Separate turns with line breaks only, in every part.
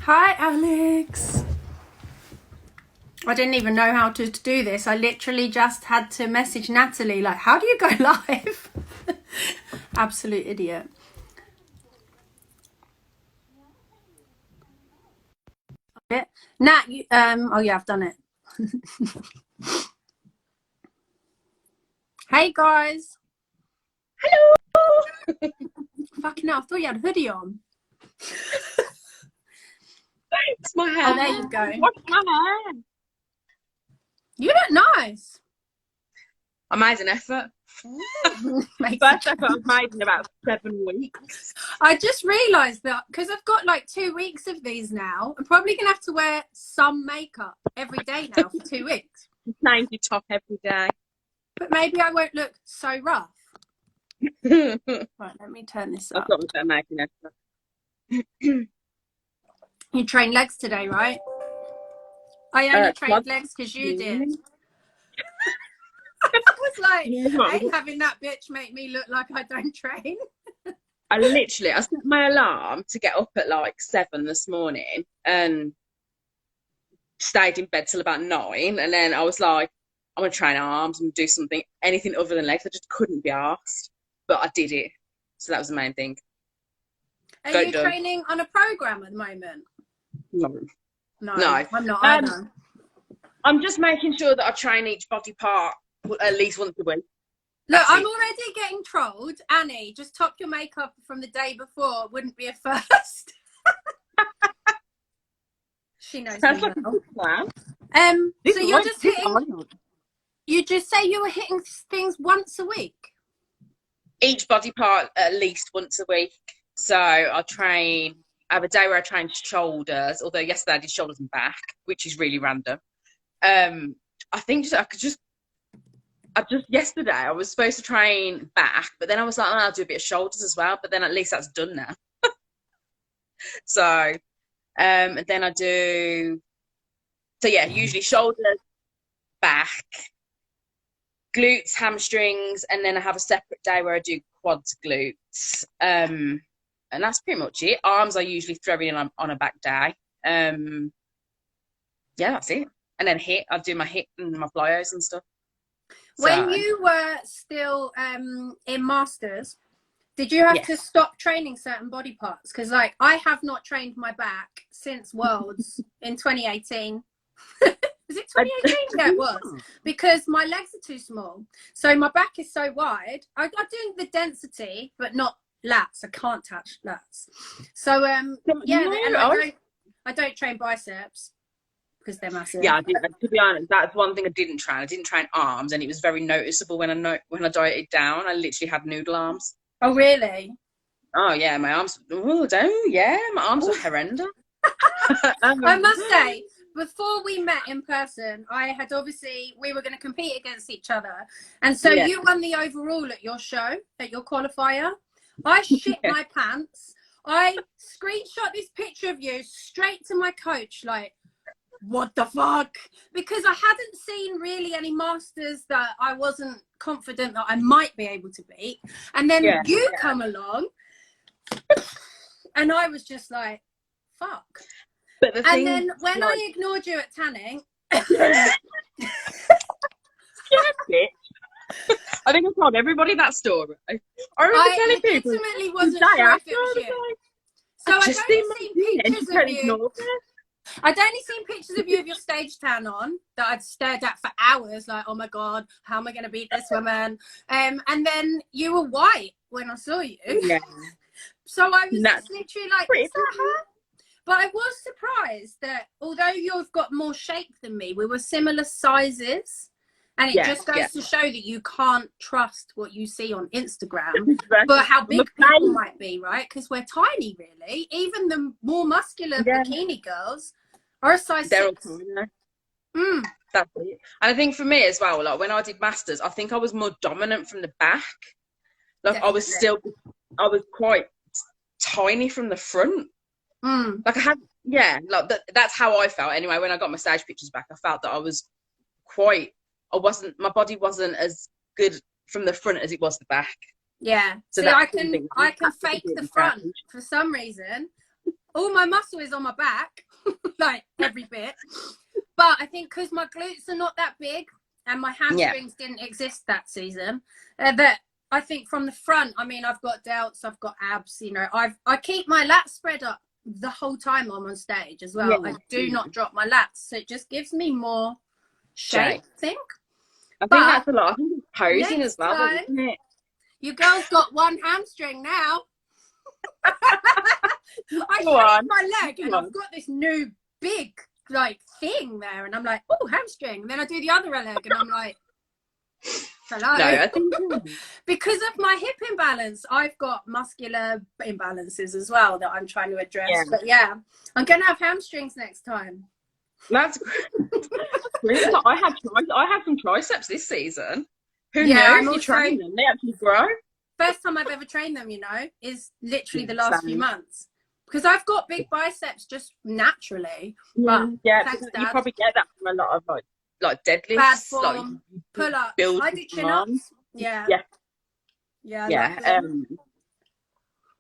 Hi, Alex. I didn't even know how to do this. I literally just had to message Natalie, like, how do you go live? Absolute idiot. Nat, oh yeah, I've done it. Hey, guys.
Hello.
Fucking hell, I thought you had a hoodie on.
It's my hair.
Oh, there you go.
What's my hair?
You look nice.
I made an effort.
First
effort I've made in about 7 weeks.
I just realised that because I've got like 2 weeks of these now, I'm probably going to have to wear some makeup every day now for 2 weeks.
Change your top every day.
But maybe I won't look so rough. Right, let me turn this up.
I've got to make an effort.
You trained legs today, right? I only trained legs because you did. I was like, I ain't having that bitch make me look like I don't train.
I set my alarm to get up at like 7 this morning and stayed in bed till about 9. And then I was like, I'm going to train arms and do something, anything other than legs. I just couldn't be asked. But I did it. So that was the main thing.
Are you training on a program at the moment?
No,
I'm not either.
I'm just making sure that I train each body part at least once a week.
Look, I'm already getting trolled. Annie, just top your makeup from the day before wouldn't be a first. She knows me well. So you're just hitting. You just say you were hitting things once a week.
Each body part at least once a week. So I have a day where I train shoulders, although yesterday I did shoulders and back, which is really random. I think yesterday I was supposed to train back, but then I was like, oh, I'll do a bit of shoulders as well, but then at least that's done now. So, and then usually shoulders, back, glutes, hamstrings, and then I have a separate day where I do quads, glutes. And that's pretty much it. Arms I usually throw in on a back day. That's it. And then I do my hip and my flyos and stuff.
When you were still in masters, did you have to stop training certain body parts? Because like I have not trained my back since Worlds in 2018. Was it 2018? Yeah, it was. Because my legs are too small. So my back is so wide. I do the density, but not lats. I can't touch lats. So and I don't train biceps because they're massive.
Yeah, to be honest, that's one thing I didn't train. I didn't train arms, and it was very noticeable when I dieted down. I literally had noodle arms.
Oh really?
Oh yeah, my arms. My arms are horrendous.
I must say, before we met in person, we were going to compete against each other, and so you won the overall at your show, at your qualifier. I shit my pants. I screenshot this picture of you straight to my coach, like, what the fuck? Because I hadn't seen really any masters that I wasn't confident that I might be able to beat. And then you come along, and I was just like, fuck. And then when I ignored you at tanning,
I think I told everybody that story. I remember telling people.
Legitimately wasn't sure if it was you. So I'd only seen pictures of you with your stage tan on that I'd stared at for hours, like, oh my god, how am I going to beat this woman? And then you were white when I saw you. Yeah. So I was just literally like, is that her? But I was surprised that although you've got more shape than me, we were similar sizes. And it just goes to show that you can't trust what you see on Instagram, but how big people might be, right? Because we're tiny, really. Even the more muscular bikini girls are a size 6.
That's it. And I think for me as well, like when I did masters, I think I was more dominant from the back. Like I was quite tiny from the front. Like I had, that's how I felt anyway. When I got my stage pictures back, I felt that I was my body wasn't as good from the front as it was the back.
Yeah. So I can fake the front for some reason. all my muscle is on my back, like every bit. But I think because my glutes are not that big and my hamstrings didn't exist that season, that I think from the front, I mean, I've got delts, I've got abs, you know, I keep my lats spread up the whole time I'm on stage as well. I do not drop my lats. So it just gives me more shape, I think.
I think that's a lot. I think it's posing as well, isn't it?
You girls got one hamstring now. I shake my leg and I've got this new big like thing there, and I'm like, oh, hamstring. And then I do the other leg and I'm like, hello. No, I think because of my hip imbalance, I've got muscular imbalances as well that I'm trying to address. Yeah. But yeah, I'm gonna have hamstrings next time.
That's great. I had some triceps this season. Who knew? If you train them, they actually grow.
First time I've ever trained them, you know, is literally the last few months. Because I've got big biceps just naturally. But
thanks, you probably get that from a lot of like deadlifts,
bad form,
like
pull-ups. I do chin-ups. Yeah.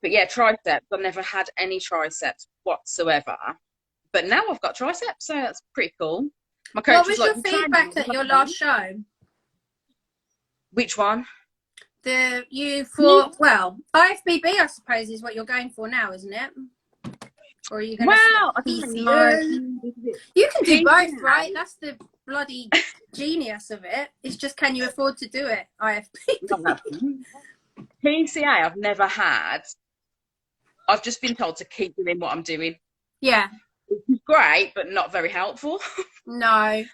But yeah, triceps. I've never had any triceps whatsoever. But now I've got triceps, so that's pretty cool. My coach
what was your feedback at your last show?
Which one?
IFBB, I suppose, is what you're going for now, isn't it? Or are you going
to
PCA? You can do both, right? That's the bloody genius of it. It's just, can you afford to do it? IFBB.
PCA, I've never had. I've just been told to keep doing what I'm doing.
Yeah.
Which is great, but not very helpful.
No. I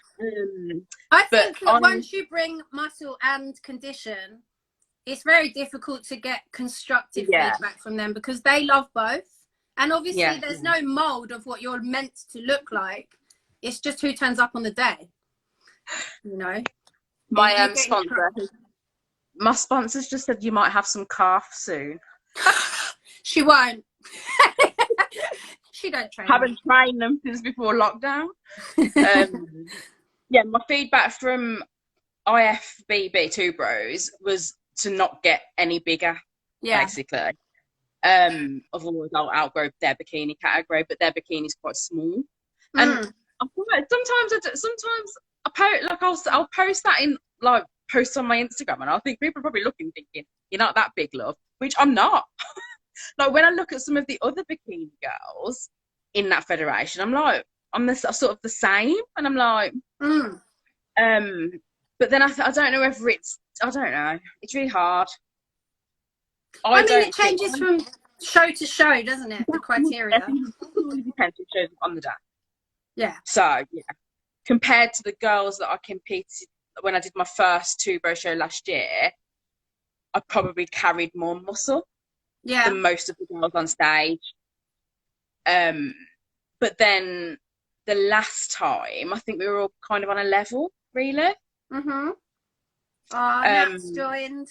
think that once you bring muscle and condition, it's very difficult to get constructive feedback from them because they love both. And obviously there's no mold of what you're meant to look like. It's just who turns up on the day. You know?
My sponsor's just said you might have some calf soon.
She won't. She don't train.
Haven't trained them since before lockdown. My feedback from IFBB Two Bros was to not get any bigger, basically. Otherwise I'll outgrow their bikini category, but their bikini's quite small. And I feel like sometimes I'll post that in posts on my Instagram, and I think people are probably thinking you're not that big, love, which I'm not. Like when I look at some of the other bikini girls in that federation, I'm like, I'm sort of the same, and I'm like, but then I don't know whether I don't know. It's really hard.
I mean, it changes from show to show, doesn't it? The criteria.
I think it really depends who shows up on the day.
Yeah.
So compared to the girls that I competed when I did my first Two Bro show last year, I probably carried more muscle.
Yeah.
Than most of the girls on stage. But then the last time, I think we were all kind of on a level, really.
Mm-hmm. Nat's joined.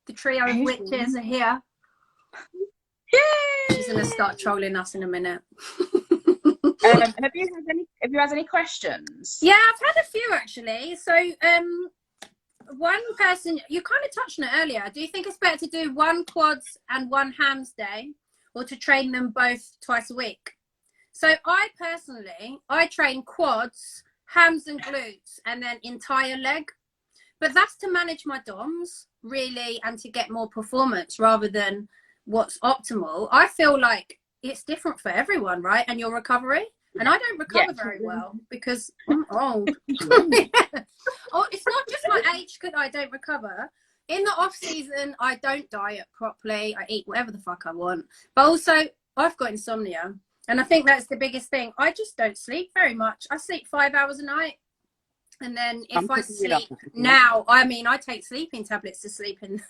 The trio of witches are here.
Yay!
She's going to start trolling us in a minute.
Have you had any questions?
Yeah, I've had a few actually. So, one person, you kind of touched on it earlier. Do you think it's better to do one quads and one hams day, or to train them both twice a week? So I personally, train quads, hams and glutes, and then entire leg. But that's to manage my DOMs, really, and to get more performance rather than what's optimal. I feel like it's different for everyone, right? And your recovery. And I don't recover very well because I'm old. Oh, it's not just my age because I don't recover. In the off season, I don't diet properly. I eat whatever the fuck I want. But also, I've got insomnia. And I think that's the biggest thing. I just don't sleep very much. I sleep 5 hours a night. And then if I sleep now, I mean, I take sleeping tablets to sleep in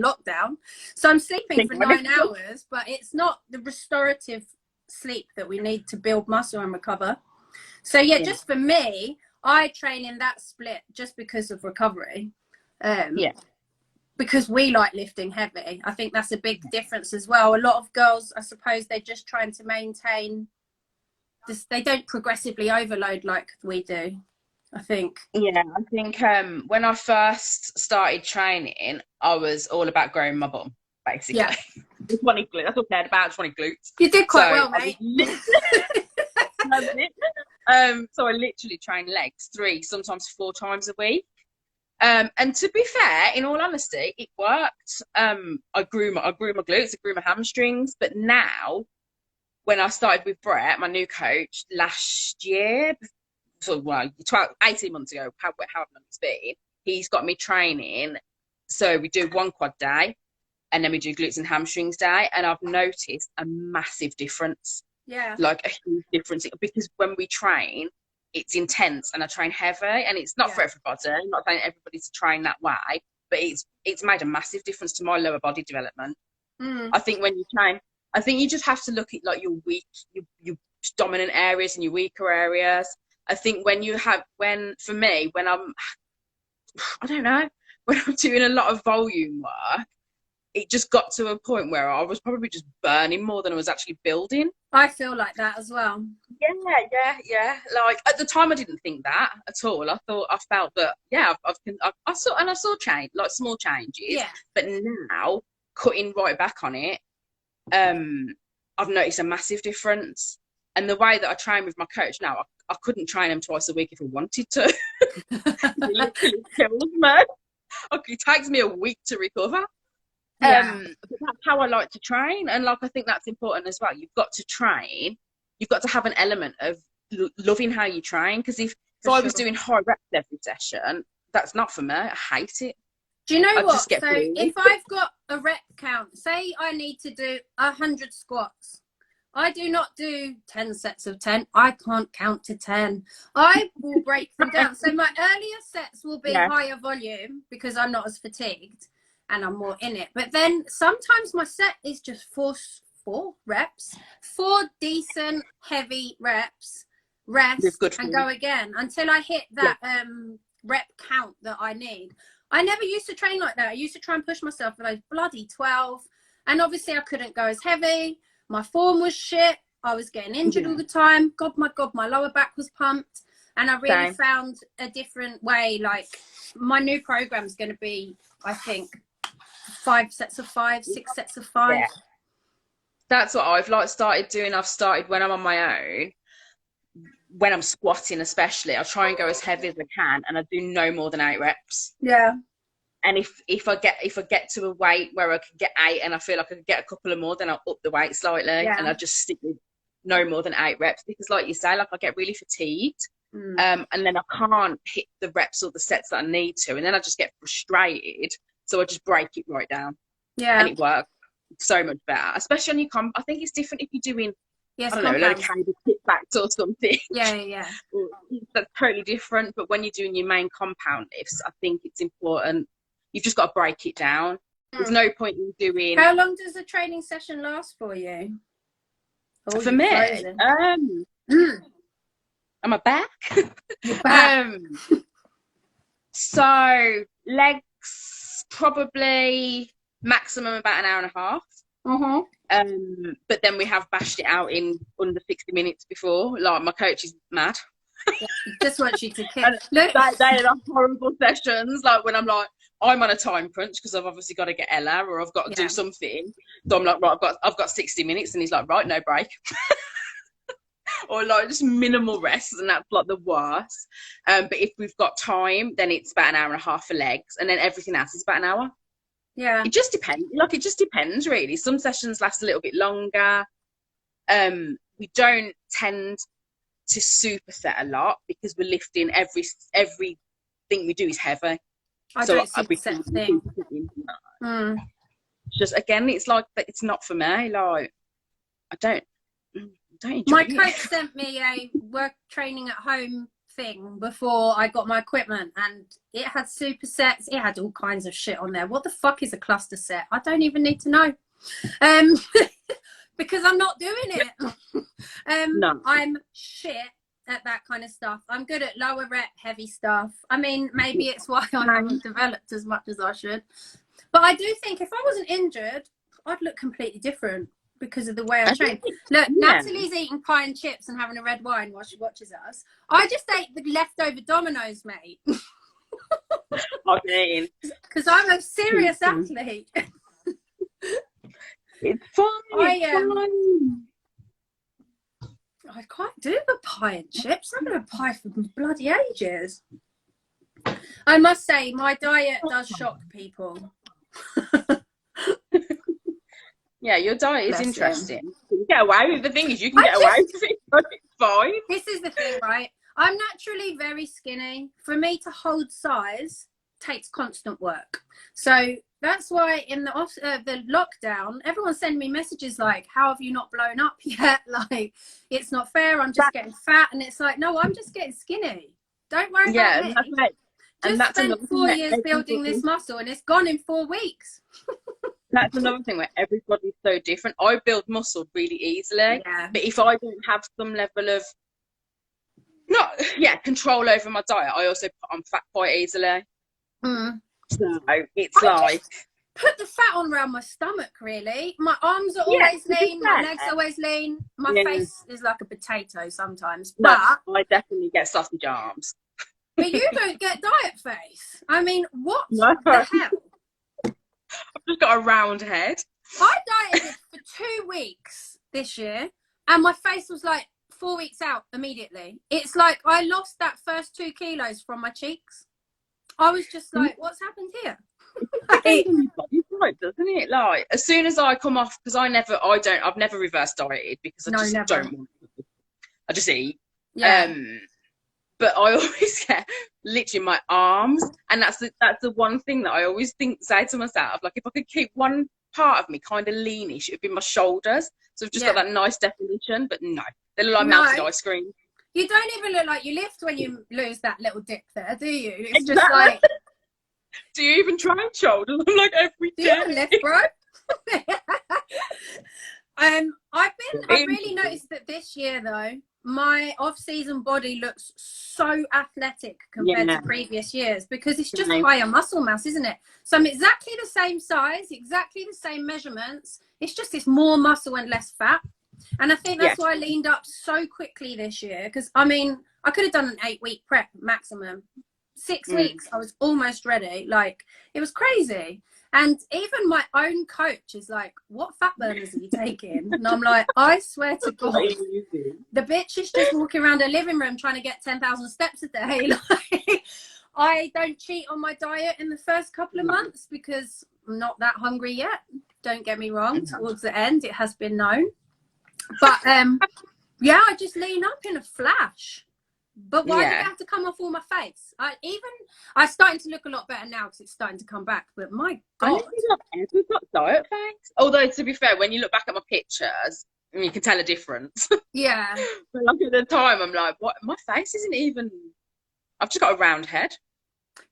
lockdown. So I'm sleeping for 9 hours, but it's not the restorative sleep that we need to build muscle and recover. So just for me, I train in that split just because of recovery. Because we like lifting heavy. I think that's a big difference as well. A lot of girls, I suppose, they're just trying to maintain this. They don't progressively overload like we do, I think.
Yeah, I think when I first started training, I was all about growing my bum, basically. 20 glutes. That's all I cared about, 20 glutes.
You did quite well, mate.
So I literally train legs 3, sometimes 4 times a week. And to be fair, in all honesty, it worked. I grew my glutes, I grew my hamstrings. But now, when I started with Brett, my new coach, last year, so 18 months ago, however long it's been, he's got me training. So we do 1 quad day, and then we do glutes and hamstrings day, and I've noticed a massive difference.
Yeah.
Like a huge difference, because when we train, it's intense, and I train heavy, and it's not for everybody. I'm not saying everybody to train that way, but it's made a massive difference to my lower body development. I think when you train, I think you just have to look at like your your dominant areas and your weaker areas. I think when for me, when I don't know, when I'm doing a lot of volume work, it just got to a point where I was probably just burning more than I was actually building.
I feel like that as well.
Yeah. Like at the time, I didn't think that at all. I felt that, I saw change, like small changes.
Yeah.
But now, cutting right back on it, I've noticed a massive difference. And the way that I train with my coach now, I couldn't train him twice a week if I wanted to. It literally kills me. It takes me a week to recover. But that's how I like to train, and like I think that's important as well. You've got to train. You've got to have an element of loving how you train, because if I was doing high reps every session, that's not for me. I hate it.
Do you know what? So if I've got a rep count, say I need to do 100 squats, I do not do 10 sets of 10. I can't count to 10. I will break them down. So my earlier sets will be higher volume because I'm not as fatigued and I'm more in it. But then sometimes my set is just four reps, 4 decent heavy reps, rest and go again until I hit that rep count that I need. I never used to train like that. I used to try and push myself for those bloody 12. And obviously I couldn't go as heavy. My form was shit. I was getting injured all the time. God, my lower back was pumped. And I really found a different way. Like my new program is going to be, I think, 5 sets of 5, 6 sets of 5. Yeah.
That's what I've started doing. I've started when I'm on my own, when I'm squatting especially, I try and go as heavy as I can, and I do no more than 8 reps.
Yeah.
And if I get to a weight where I can get 8 and I feel like I can get a couple of more, then I'll up the weight slightly and I just stick with no more than 8 reps, because like you say, like I get really fatigued and then I can't hit the reps or the sets that I need to, and then I just get frustrated, so I just break it right down. Yeah. And it works so much better, especially on your I think it's different if you're doing I don't know, like cable kickbacks or something.
Yeah.
That's totally different. But when you're doing your main compound lifts, I think it's important. You've just got to break it down. There's no point in doing.
How long does a training session last for you?
For me, am I back?
You're back.
So legs probably maximum about an hour and a half. But then we have bashed it out in under 60 minutes before. Like my coach is mad.
Just wants you to kick.
They are horrible sessions. Like when I'm on a time crunch because I've obviously got to get Ella or I've got to do something. So I'm like, right, I've got 60 minutes, and he's like, right, no break. Or like just minimal rest, and that's like the worst. But if we've got time, then it's about an hour and a half for legs, and then everything else is about an hour.
Yeah,
it just depends. Like it just depends, really. Some sessions last a little bit longer. We don't tend to superset a lot because we're lifting everything we do is heavy.
I don't superset a thing.
Just again, it's like it's not for me. Like I don't enjoy
my
it.
coach sent me a work training at home thing before I got my equipment, and it had supersets, it had all kinds of shit on there. What the fuck is a cluster set? I don't even need to know. Because I'm not doing it. No. I'm shit at that kind of stuff. I'm good at lower rep heavy stuff. I mean, maybe it's why I haven't developed as much as I should, but I do think if I wasn't injured, I'd look completely different because of the way I train. Look, Natalie's eating pie and chips and having a red wine while she watches us. I just ate the leftover Dominoes, mate.
I mean,
because I'm a serious athlete.
It's fine. It's fine.
I can't do the pie and chips. I've had a pie for bloody ages. I must say, my diet does shock people.
Yeah, your diet is interesting. You can get away with the thing is you can get away with it. It's fine.
This is the thing, right? I'm naturally very skinny. For me to hold size takes constant work. So that's why in the lockdown, everyone sent me messages like, how have you not blown up yet? Like, it's not fair. I'm just getting fat. And it's like, no, I'm just getting skinny. Don't worry about me. Just spent 4 years building this muscle and it's gone in 4 weeks.
That's another thing where everybody's so different. I build muscle really easily, but if I don't have some level of control over my diet, I also put on fat quite easily. So it's like
put the fat on around my stomach. Really, my arms are always lean, my legs are always lean, my face is like a potato sometimes. But
I definitely get sausage arms.
But you don't get diet face. I mean, what the hell?
I've just got a round head.
I dieted for 2 weeks this year and my face was like 4 weeks out immediately. It's like I lost that first 2 kilos from my cheeks. I was just like, what's happened here?
Right, doesn't it? Like as soon as I come off, because I've never reverse dieted because I just don't want to. I just eat. But I always get literally my arms, and that's the one thing that I always say to myself, like if I could keep one part of me kind of leanish, it would be my shoulders. So I've just got that nice definition, but no, they look like melted ice cream.
You don't even look like you lift when you lose that little dip there, do you? It's just like.
Do you even try and shoulders? I'm like every day.
Do you even lift, bro? I really noticed that this year though, my off-season body looks so athletic compared to previous years because it's just higher muscle mass, isn't it? So I'm exactly the same size, exactly the same measurements. It's just it's more muscle and less fat. And I think that's why I leaned up so quickly this year because, I mean, I could have done an 8-week prep maximum. 6 weeks, I was almost ready. Like, it was crazy. And even my own coach is like, what fat burners are you taking? And I'm like, I swear to God, the bitch is just walking around her living room trying to get 10,000 steps a day. Like, I don't cheat on my diet in the first couple of months because I'm not that hungry yet. Don't get me wrong. Towards the end, it has been known. But, I just lean up in a flash. But why did it have to come off all my face? I'm starting to look a lot better now because it's starting to come back. But my God,
I've got diet face. Although to be fair, when you look back at my pictures, you can tell a difference.
Yeah.
But like at the time, I'm like, what? My face isn't even. I've just got a round head.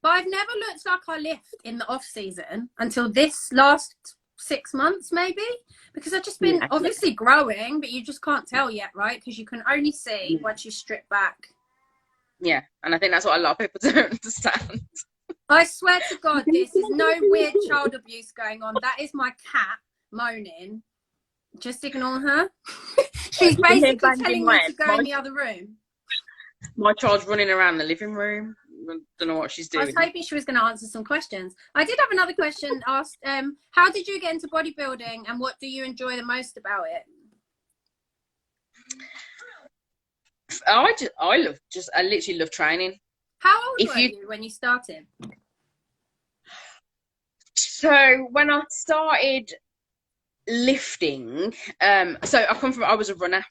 But I've never looked like I lift in the off season until this last 6 months, maybe, because I've just been obviously growing, but you just can't tell yet, right? Because you can only see once you strip back.
Yeah, and I think that's what a lot of people don't understand.
I swear to God, this is no weird child abuse going on. That is my cat moaning. Just ignore her. She's basically telling me to go in the other room.
My child's running around the living room. I don't know what she's doing.
I was hoping she was going to answer some questions. I did have another question asked. How did you get into bodybuilding and what do you enjoy the most about it?
I literally love training.
How old were you when you started?
So when I started lifting, so I was a runner.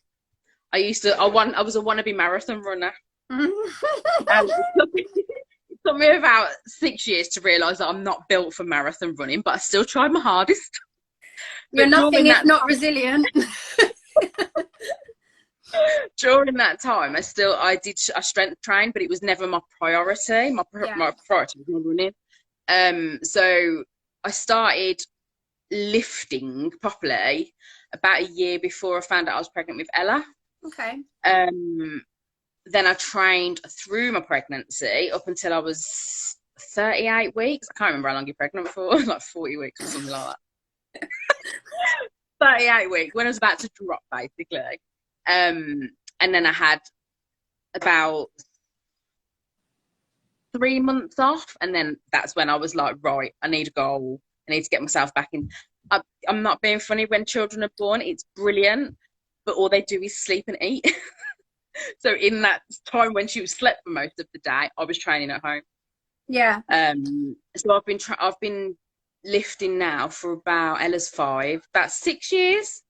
I was a wannabe marathon runner. And it took me about 6 years to realise that I'm not built for marathon running, but I still tried my hardest.
You're nothing if not resilient.
During that time, I strength train, but it was never my priority. My priority was my running. So I started lifting properly about a year before I found out I was pregnant with Ella.
Okay.
Then I trained through my pregnancy up until I was 38 weeks. I can't remember how long you're pregnant for, like 40 weeks or something like that. 38 weeks, when I was about to drop, basically. And then I had about 3 months off, and then that's when I was like, right, I need a goal. I need to get myself back in. I'm not being funny. When children are born, it's brilliant, but all they do is sleep and eat. So in that time when she was slept for most of the day, I was training at home.
Yeah.
So I've been lifting now for about, Ella's 5, about 6 years.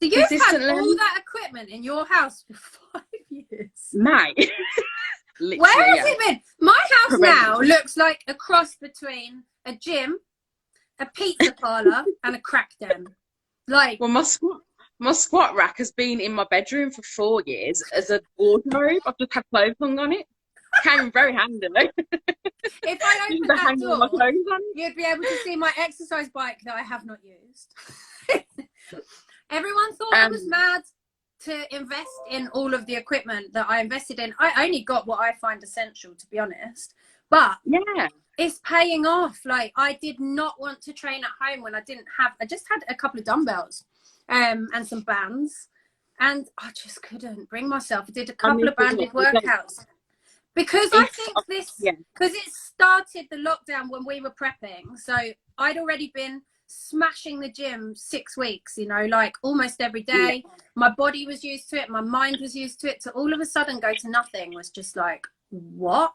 So you've had all that equipment in your house for 5 years,
mate.
Where has it been? My house now looks like a cross between a gym, a pizza parlor, and a crack den. Like,
well, my squat rack has been in my bedroom for 4 years as a wardrobe. I've just had clothes hung on it. Came very handy.
If I opened that door, you'd be able to see my exercise bike that I have not used. Everyone thought I was mad to invest in all of the equipment that I invested in. I only got what I find essential, to be honest. But yeah, it's paying off. Like, I did not want to train at home when I just had a couple of dumbbells and some bands. And I just couldn't bring myself. I did a couple of banded workouts. Because I think because it started the lockdown when we were prepping. So I'd already been smashing the gym 6 weeks, you know, like almost every day. My body was used to it. My mind was used to it. To all of a sudden go to nothing was just like, what?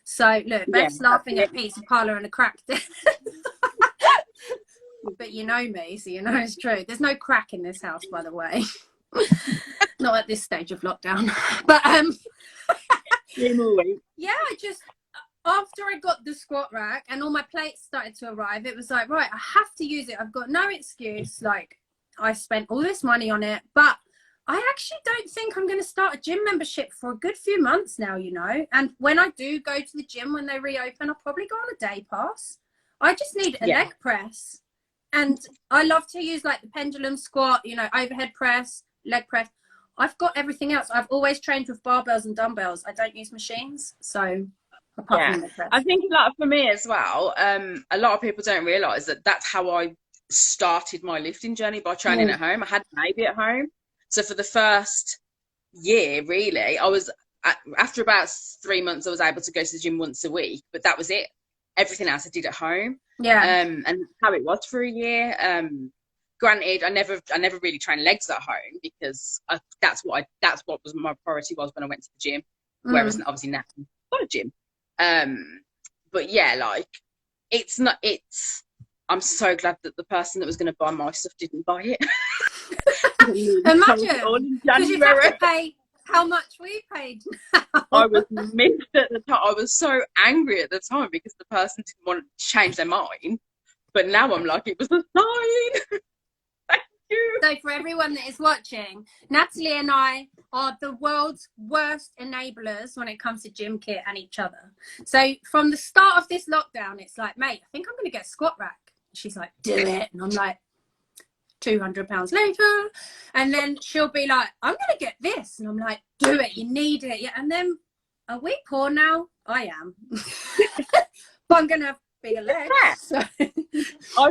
So look, Beth's laughing at pizza parlor and a crack. But you know me, so you know it's true. There's no crack in this house, by the way. Not at this stage of lockdown. But yeah, I just, after I got the squat rack and all my plates started to arrive, it was like, right, I have to use it. I've got no excuse. Like, I spent all this money on it, but I actually don't think I'm going to start a gym membership for a good few months now, you know. And when I do go to the gym when they reopen, I'll probably go on a day pass. I just need a leg press. And I love to use like the pendulum squat, you know, overhead press, leg press. I've got everything else. I've always trained with barbells and dumbbells. I don't use machines. So apart from the press.
I think for me as well, a lot of people don't realise that that's how I started my lifting journey, by training at home. I had a baby at home. So for the first year, really, I was, after about 3 months, I was able to go to the gym once a week, but that was it. Everything else I did at home. Yeah. And how it was for a year. Granted, I never really trained legs at home because that's what was my priority was when I went to the gym. Whereas obviously now I'm not a gym. But yeah, like I'm so glad that the person that was going to buy my stuff didn't buy it.
Imagine, because you have to pay how much we paid now.
I was miffed at the time. I was so angry at the time because the person didn't want to change their mind. But now I'm like, it was a sign. Thank you.
So for everyone that is watching, Natalie and I are the world's worst enablers when it comes to gym kit and each other. So from the start of this lockdown, it's like, mate, I think I'm going to get a squat rack. She's like, do it. And I'm like, £200 later. And then she'll be like, I'm going to get this. And I'm like, do it. You need it. Yeah. And then are we poor now? I am. But I'm going to have bigger legs. So.
I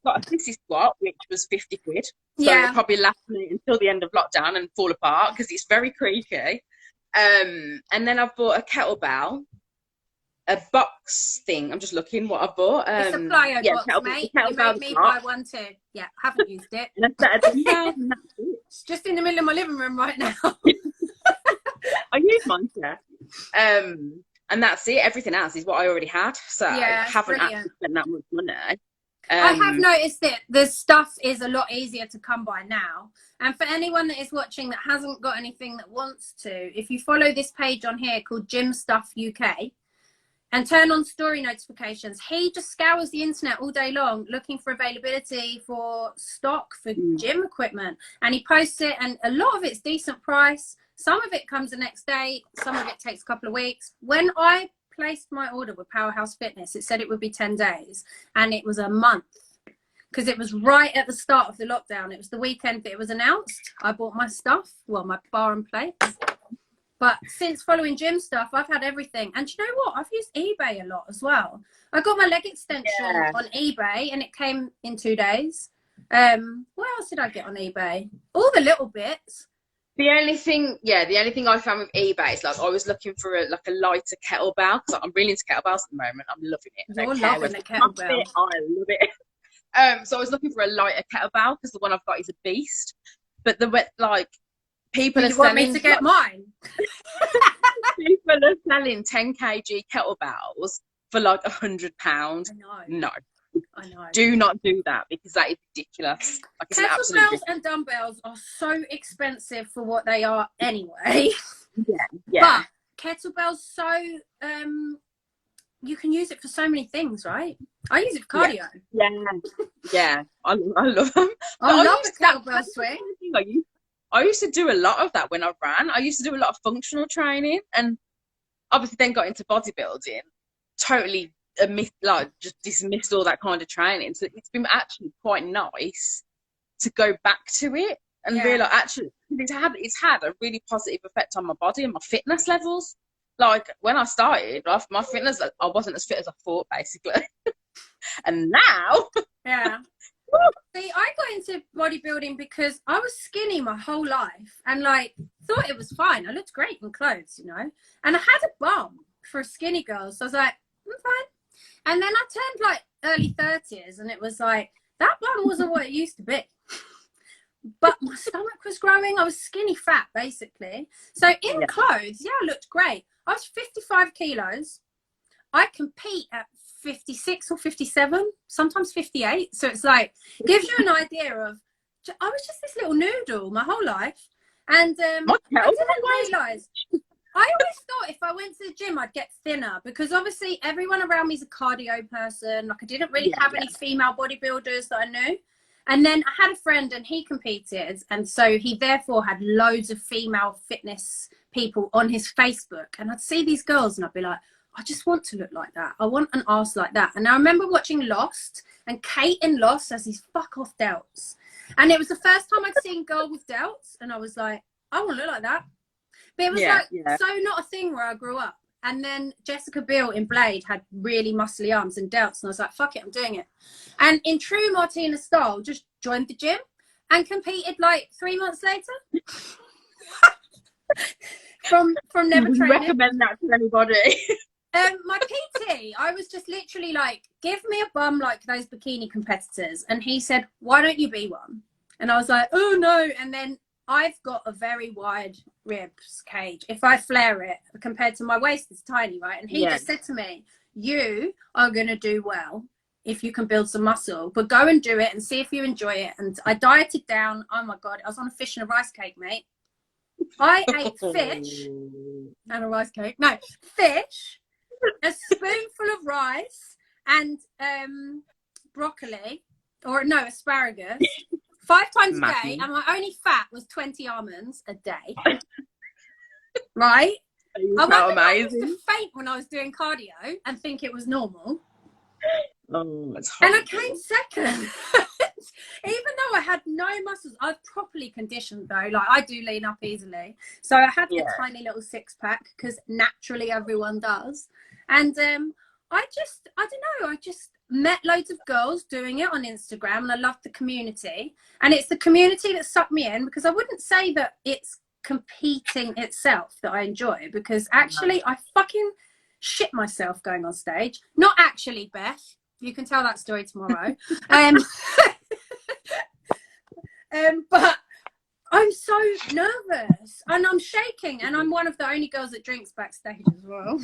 got a sissy squat, which was 50 quid. So it'll probably last me until the end of lockdown and fall apart because it's very creaky. And then I've bought a kettlebell, a box thing. I'm just looking what I bought.
It's a plyo box, mate. You made me buy one too. Yeah, haven't used it.
And
It's just in the middle of my living room right now.
I use mine, and that's it. Everything else is what I already had. So I haven't actually spent that much money.
I have noticed that the stuff is a lot easier to come by now. And for anyone that is watching that hasn't got anything that wants to, if you follow this page on here called Gym Stuff UK and turn on story notifications, he just scours the internet all day long looking for availability for stock for gym equipment. And he posts it, and a lot of it's decent price. Some of it comes the next day. Some of it takes a couple of weeks. When I placed my order with Powerhouse Fitness, it said it would be 10 days, and it was a month because it was right at the start of the lockdown. It was the weekend that it was announced. I bought my stuff, well, my bar and plates. But since following Gym Stuff, I've had everything. And you know what? I've used eBay a lot as well. I got my leg extension on eBay, and it came in 2 days. What else did I get on eBay? All the little bits.
The only thing I found with eBay is like I was looking for a lighter kettlebell because I'm really into kettlebells at the moment. I'm loving it.
You're loving the kettlebell.
I love it. So I was looking for a lighter kettlebell because the one I've got is a beast. But like people are
want
selling.
Me to get mine?
People are selling 10 kg kettlebells for like £100. No.
I know.
Do not do that because that is ridiculous. Like, it's
kettlebells and dumbbells are so expensive for what they are anyway.
Yeah.
But kettlebells, so you can use it for so many things, right? I use it for cardio.
Yeah. I love them.
I love the kettlebell swing.
I used to do a lot of that when I ran. I used to do a lot of functional training, and obviously then got into bodybuilding. Totally just dismissed all that kind of training. So it's been actually quite nice to go back to it and realize actually it's had a really positive effect on my body and my fitness levels. Like when I started off, my fitness, I wasn't as fit as I thought, basically. And now,
See, I got into bodybuilding because I was skinny my whole life and like thought it was fine. I looked great in clothes, you know, and I had a bum for a skinny girl, so I was like, I'm fine. And then I turned like early 30s, and it was like that bum wasn't what it used to be. But my stomach was growing. I was skinny fat, basically. So in clothes, I looked great. I was 55 kilos. I compete at 56 or 57, sometimes 58. So it's like, gives you an idea of, I was just this little noodle my whole life. And I didn't realise. I always thought if I went to the gym, I'd get thinner because obviously everyone around me is a cardio person. Like I didn't really have any female bodybuilders that I knew. And then I had a friend and he competed. And so he therefore had loads of female fitness people on his Facebook. And I'd see these girls and I'd be like, I just want to look like that. I want an ass like that. And I remember watching Lost, and Kate in Lost has these fuck off delts. And it was the first time I'd seen a girl with delts. And I was like, I want to look like that. But it was so not a thing where I grew up. And then Jessica Biel in Blade had really muscly arms and delts. And I was like, fuck it, I'm doing it. And in true Martina style, just joined the gym and competed like 3 months later. from never training.
Recommend that to anybody.
My PT, I was just literally like, give me a bum like those bikini competitors. And he said, why don't you be one? And I was like, oh no. And then I've got a very wide ribs cage. If I flare it compared to my waist, it's tiny, right? And he just said to me, you are going to do well if you can build some muscle, but go and do it and see if you enjoy it. And I dieted down. Oh my God, I was on a fish and a rice cake, mate. I ate fish and a rice cake. No, fish, a spoonful of rice and broccoli, or no, asparagus. 5 times a day, and my only fat was 20 almonds a day. Right? I used to faint when I was doing cardio and think it was normal.
Oh, that's
and I came second. Even though I had no muscles, I was properly conditioned though. Like I do lean up easily. So I had the tiny little 6-pack because naturally everyone does. And I just met loads of girls doing it on Instagram, and I loved the community. And it's the community that sucked me in, because I wouldn't say that it's competing itself that I enjoy, because actually I fucking shit myself going on stage. Not actually, Beth. You can tell that story tomorrow. But I'm so nervous and I'm shaking, and I'm one of the only girls that drinks backstage as well.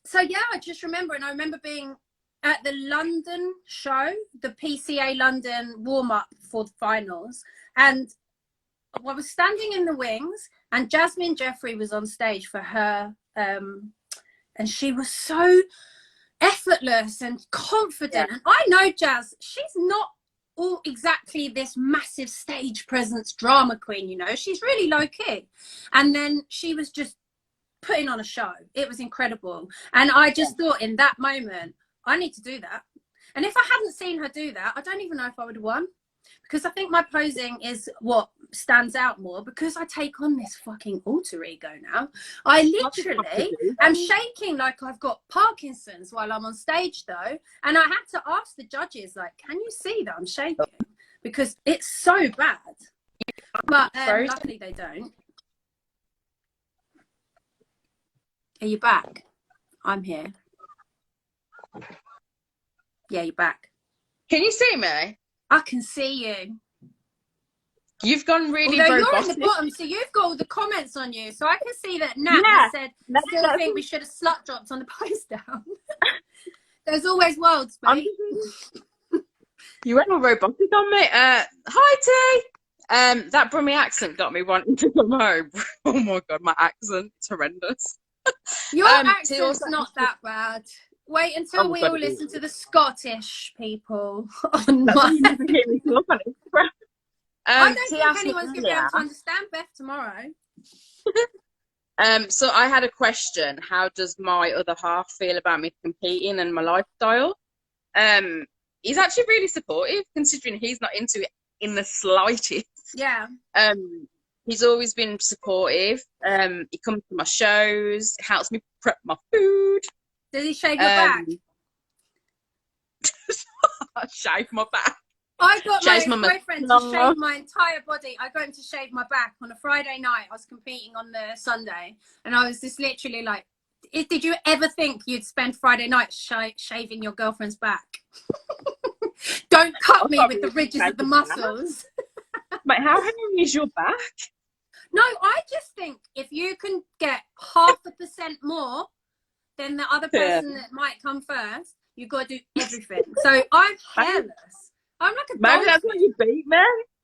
So yeah, I just remember, and I remember being at the London show, the PCA London warm-up for the finals, and I was standing in the wings, and Jasmine Jeffrey was on stage for her, and she was so effortless and confident. And I know Jazz, she's not all exactly this massive stage presence drama queen, you know, she's really low-key. And then she was just putting on a show. It was incredible. And I just thought in that moment, I need to do that. And if I hadn't seen her do that, I don't even know if I would have won, because I think my posing is what stands out more, because I take on this fucking alter ego now. I literally am shaking like I've got Parkinson's while I'm on stage though. And I had to ask the judges, like, can you see that I'm shaking? Because it's so bad. But luckily they don't. Are you back? I'm here. Yeah, you're back.
Can you see me?
I can see you.
You've gone really
Although
robotic.
you're in the bottom, so you've got all the comments on you. So I can see that Nat has said, still think we should have slut dropped on the post down. There's always worlds, mate.
You went all robotic on me. Hi, T. That Brummie accent got me wanting to come home. Oh my God, my accent. It's horrendous.
Your accent's not that bad. Wait until we all listen to the Scottish people on my... I don't think anyone's going to be able to understand Beth tomorrow.
So I had a question. How does my other half feel about me competing and my lifestyle? He's actually really supportive, considering he's not into it in the slightest.
Yeah.
He's always been supportive. He comes to my shows, helps me prep my food.
Does he shave your back?
I shave my back.
I got my boyfriend to shave my entire body. I got him to shave my back on a Friday night. I was competing on the Sunday, and I was just literally like, did you ever think you'd spend Friday night shaving your girlfriend's back? Don't cut me with the ridges of the muscles.
But how hairy is your back?
No, I just think if you can get 0.5% more than the other person that might come first, you've got to do everything. So I'm hairless. I'm like a
Maybe that's what you beat me.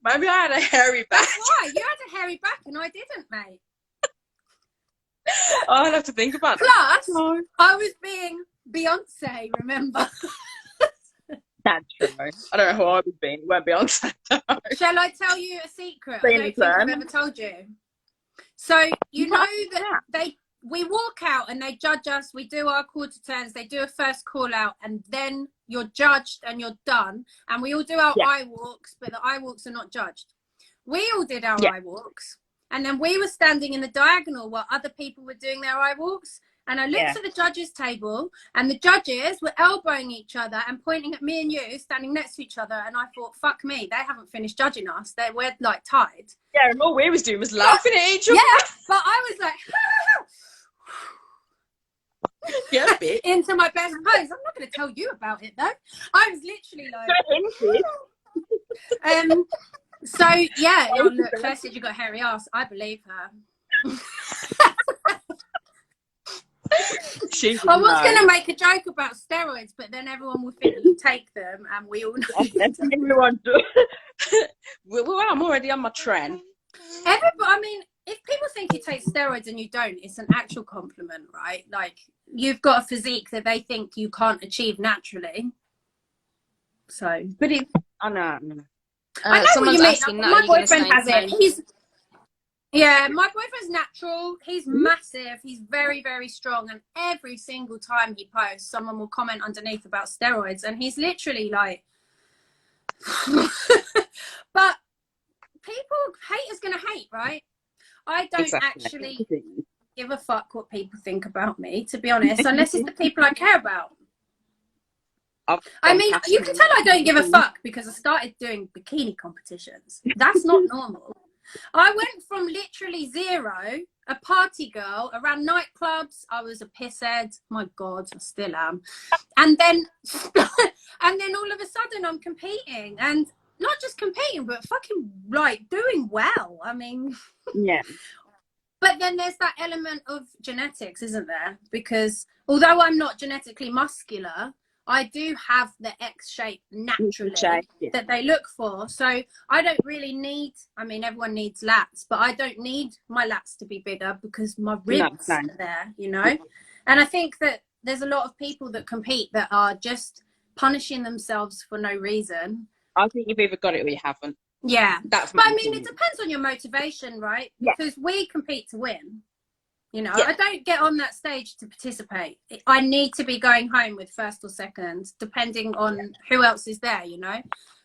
Maybe I had a hairy back.
That's why. You had a hairy back and I didn't, mate.
Oh, I'll have to think about that.
Plus, I was being Beyonce, remember?
That's true. I don't know who I was being. It won't Beyonce.
Shall I tell you a secret? I don't think I've ever told you. So, you know that we walk out and they judge us. We do our quarter turns. They do a first call out and then you're judged and you're done. And we all do our eye walks, but the eye walks are not judged. We all did our eye walks. And then we were standing in the diagonal while other people were doing their eye walks. And I looked at the judges' table and the judges were elbowing each other and pointing at me and you standing next to each other. And I thought, fuck me, they haven't finished judging us. We're like tied.
Yeah, and all we was doing was laughing at each other.
Yeah, but I was like...
Yeah, bitch.
Into my best pose. I'm not going to tell you about it though. I was literally like, so yeah. Oh, look, Claire said you got a hairy ass. I believe her. I was going to make a joke about steroids, but then everyone will think you take them, and we all know.
Everyone do. Well, I'm already on my trend.
I mean, if people think you take steroids and you don't, it's an actual compliment, right? Like, you've got a physique that they think you can't achieve naturally. So,
but I know.
I know what you mean. My boyfriend has it. My boyfriend's natural. He's massive. He's very, very strong. And every single time he posts, someone will comment underneath about steroids, and he's literally like, but haters gonna hate, right? I don't actually give a fuck what people think about me, to be honest, unless it's the people I care about. I mean, you can tell I don't give a fuck because I started doing bikini competitions. That's not normal. I went from literally zero, a party girl, around nightclubs. I was a pisshead. My God, I still am. And then all of a sudden I'm competing, and not just competing, but fucking like doing well. I mean, yeah. But then there's that element of genetics, isn't there? Because although I'm not genetically muscular, I do have the X shape naturally that they look for. So I don't really need, I mean, everyone needs lats, but I don't need my lats to be bigger because my ribs are there, you know? And I think that there's a lot of people that compete that are just punishing themselves for no reason.
I think you've either got it or you haven't.
Yeah.
But
I mean, it depends on your motivation, right? Because we compete to win. You know, I don't get on that stage to participate. I need to be going home with first or second, depending on who else is there, you know.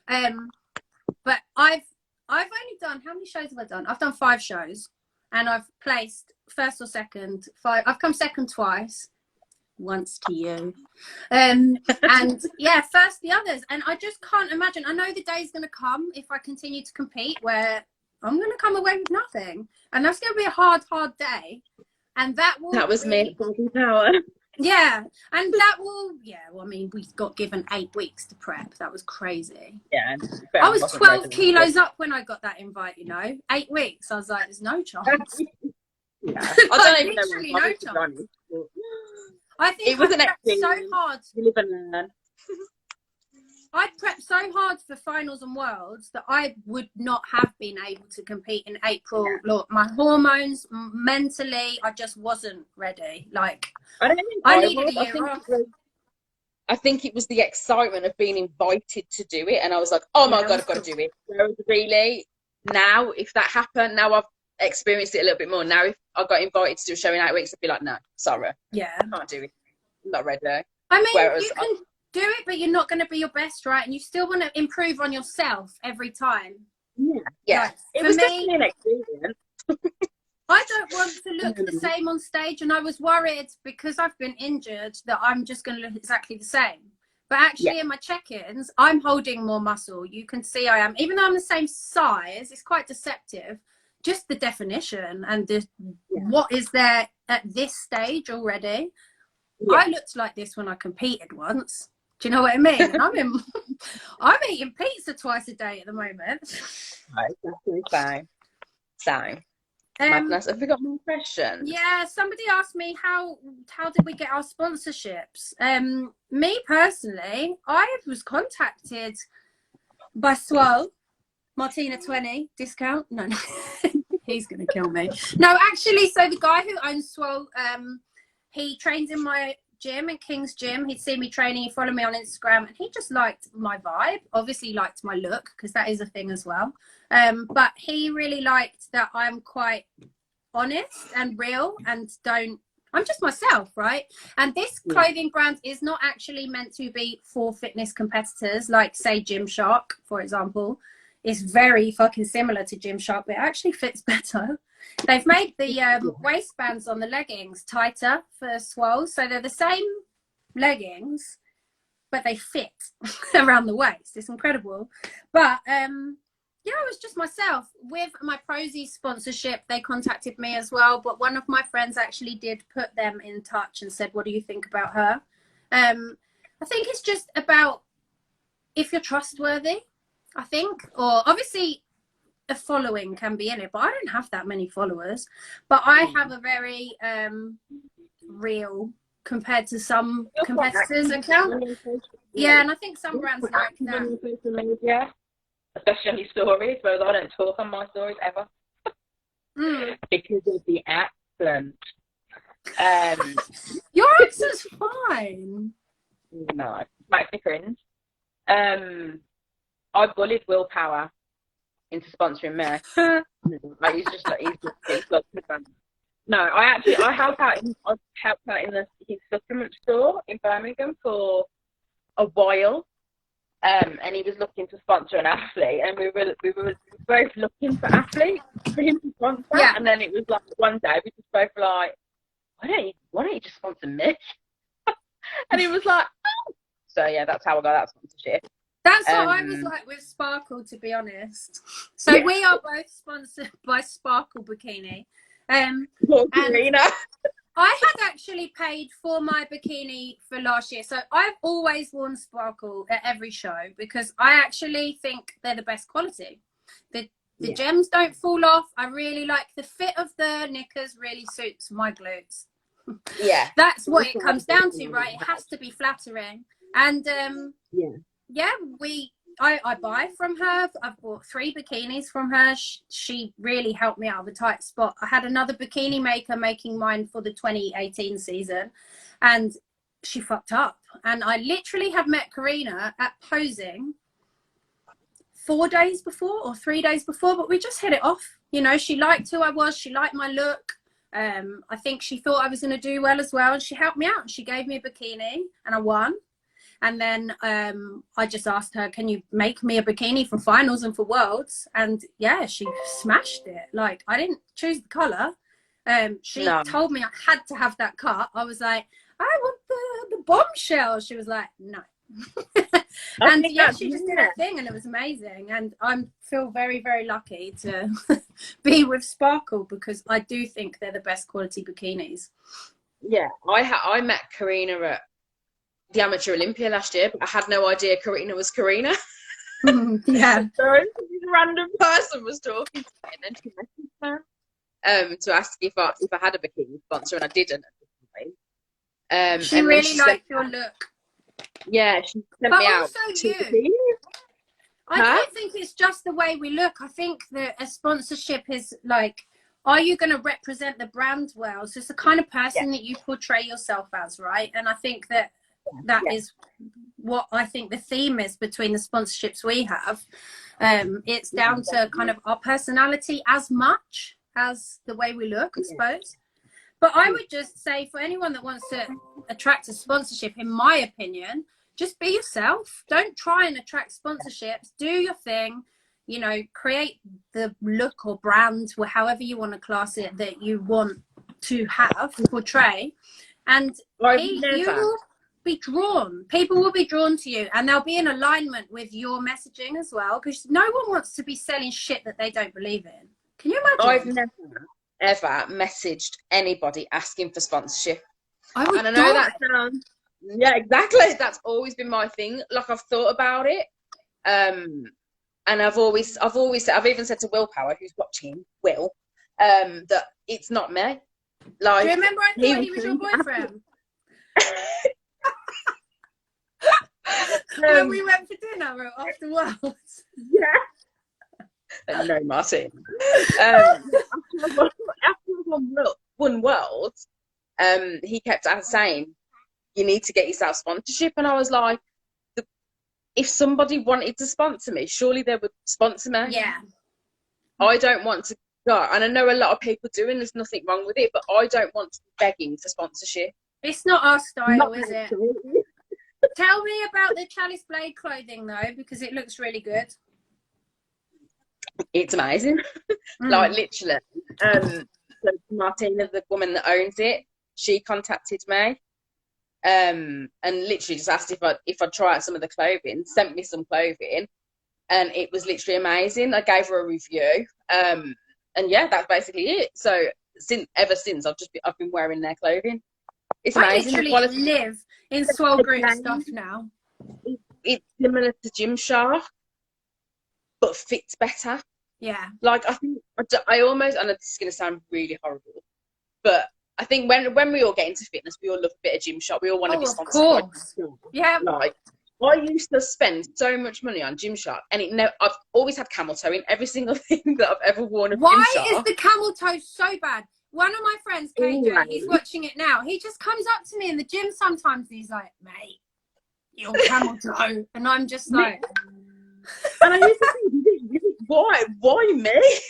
But I've only done, how many shows have I done? I've done 5 shows, and I've placed first or second. 5. I've come second twice, once to you, and yeah, first the others. And I just can't imagine. I know the day's going to come if I continue to compete where I'm going to come away with nothing, and that's going to be a hard day. And that was
me, body power.
Yeah, and that will, well, I mean, we got given 8 weeks to prep. That was crazy.
Yeah.
I was 12 kilos up when I got that invite, 8 weeks. I was like, there's no chance.
Yeah. I don't even
literally
know
no chance. I think
it was an
prepped so hard.
You live and learn.
I prepped so hard for finals and worlds that I would not have been able to compete in April. Yeah. Look, my hormones, mentally, I just wasn't ready. Like, I needed a year off.
I think it was the excitement of being invited to do it, and I was like, oh my God, I've got to do it. Whereas really, now, if that happened, now I've experienced it a little bit more. Now, if I got invited to do a show in 8 weeks, I'd be like, no, sorry.
Yeah.
I can't do it. I'm not ready.
I mean, you can do it, but you're not going to be your best, right? And you still want to improve on yourself every time.
Yeah.
Like,
it was definitely an experience.
I don't want to look the same on stage, and I was worried because I've been injured that I'm just going to look exactly the same. But actually, in my check-ins, I'm holding more muscle. You can see I am, even though I'm the same size, it's quite deceptive. Just the definition and what is there at this stage already. Yeah. I looked like this when I competed once. Do you know what I mean? And I'm eating pizza twice a day at the moment.
Right, that's fine. Madness. Have we got more questions?
Yeah, somebody asked me how did we get our sponsorships? Me personally, I was contacted by Swole, Martina 20 discount. No, he's gonna kill me. No, actually, so the guy who owns Swole, he trains in my gym in King's Gym. He'd seen me training, he followed me on Instagram, and he just liked my vibe. Obviously liked my look, because that is a thing as well. But he really liked that I'm quite honest and real and I'm just myself, right? And this clothing brand is not actually meant to be for fitness competitors, like say Gymshark, for example. It's very fucking similar to Gymshark, but it actually fits better. They've made the waistbands on the leggings tighter for Swole, so they're the same leggings, but they fit around the waist. It's incredible. But yeah, I was just myself. With my Prosy sponsorship, they contacted me as well, but one of my friends actually did put them in touch and said, what do you think about her? I think it's just about if you're trustworthy, I think, or obviously a following can be in it, but I don't have that many followers. But I have a very real compared to some competitors account. Yeah, and I think some brands like that.
Yeah, especially on your stories, whereas I don't talk on my stories ever because of the accent.
Your accent's fine.
No, makes me cringe. I bullied Willpower into sponsoring me. Like he's no, I helped out in his supplement store in Birmingham for a while. And he was looking to sponsor an athlete, and we were both looking for athletes for him to sponsor. Yeah. And then it was like one day we just both were like, why don't you just sponsor me? And he was like, oh. So yeah, that's how I got that sponsorship.
That's what I was like with Sparkle, to be honest. So we are both sponsored by Sparkle Bikini. And I had actually paid for my bikini for last year. So I've always worn Sparkle at every show because I actually think they're the best quality. The gems don't fall off. I really like the fit of the knickers, really suits my glutes.
Yeah.
That's what it comes down to, right? It has to be flattering. And I buy from her. I've bought 3 bikinis from her. She really helped me out of a tight spot. I had another bikini maker making mine for the 2018 season, and she fucked up. And I literally had met Karina at posing 4 days before or 3 days before, but we just hit it off. You know, she liked who I was. She liked my look. I think she thought I was going to do well as well, and she helped me out. She gave me a bikini, and I won. And then I just asked her, can you make me a bikini for finals and for worlds? And yeah, she smashed it. Like, I didn't choose the colour. She told me I had to have that cut. I was like, I want the bombshell. She was like, no. And yeah, she just did her thing, and it was amazing. And I feel very, very lucky to be with Sparkle because I do think they're the best quality bikinis.
Yeah, I met Karina at the Amateur Olympia last year, but I had no idea Karina was Karina.
Yeah.
So this random person was talking to me, and then she messaged her to ask if I had a bikini sponsor, and I didn't at the time.
She
and
really liked your look.
Yeah, she sent
But
me out
also
two
you.
bikinis.
I don't think it's just the way we look. I think that a sponsorship is like, are you going to represent the brand well? So it's the kind of person that you portray yourself as, right? And I think that is what I think the theme is between the sponsorships we have. It's down to kind of our personality as much as the way we look, I suppose. But I would just say for anyone that wants to attract a sponsorship, in my opinion, just be yourself. Don't try and attract sponsorships. Do your thing. You know, create the look or brand, or however you want to class it, that you want to have, portray. And you will be drawn. People will be drawn to you, and they'll be in alignment with your messaging as well, because no one wants to be selling shit that they don't believe in. Can you imagine?
I've never, ever messaged anybody asking for sponsorship.
I would
and I know that sounds... Yeah, exactly. That's always been my thing. Like, I've thought about it. And I've even said to Willpower, who's watching, Will, that it's not me. Like,
do you remember I thought he was your boyfriend? When we went for dinner after Worlds.
Yeah. No, Martin. After I won Worlds, he kept saying, you need to get yourself sponsorship. And I was like, if somebody wanted to sponsor me, surely they would sponsor me.
Yeah.
I don't want to go. And I know a lot of people do, and there's nothing wrong with it, but I don't want to be begging for sponsorship.
It's not our style, is it? Tell me about the Chalice Blade clothing, though, because it looks really good.
It's amazing. Like, literally. So Martina, the woman that owns it, she contacted me. And literally just asked if I'd try out some of the clothing, sent me some clothing, and it was literally amazing. I gave her a review, and yeah, that's basically it. So ever since I've been wearing their clothing. It's amazing.
I literally live in Swole Group stuff now.
It's similar to Gymshark, but fits better.
Yeah.
Like, I think I almost, I know this is going to sound really horrible, but I think when we all get into fitness, we all love a bit of Gymshark. We all want to be sponsored. Of course.
Yeah.
Like, I used to spend so much money on Gymshark, and I've always had camel toe in every single thing that I've ever worn of Gymshark.
Why is the camel toe so bad? One of my friends, KJ, he's watching it now. He just comes up to me in the gym sometimes, and he's like, mate, you're camel toe. And I'm just like...
And I used to think, why me?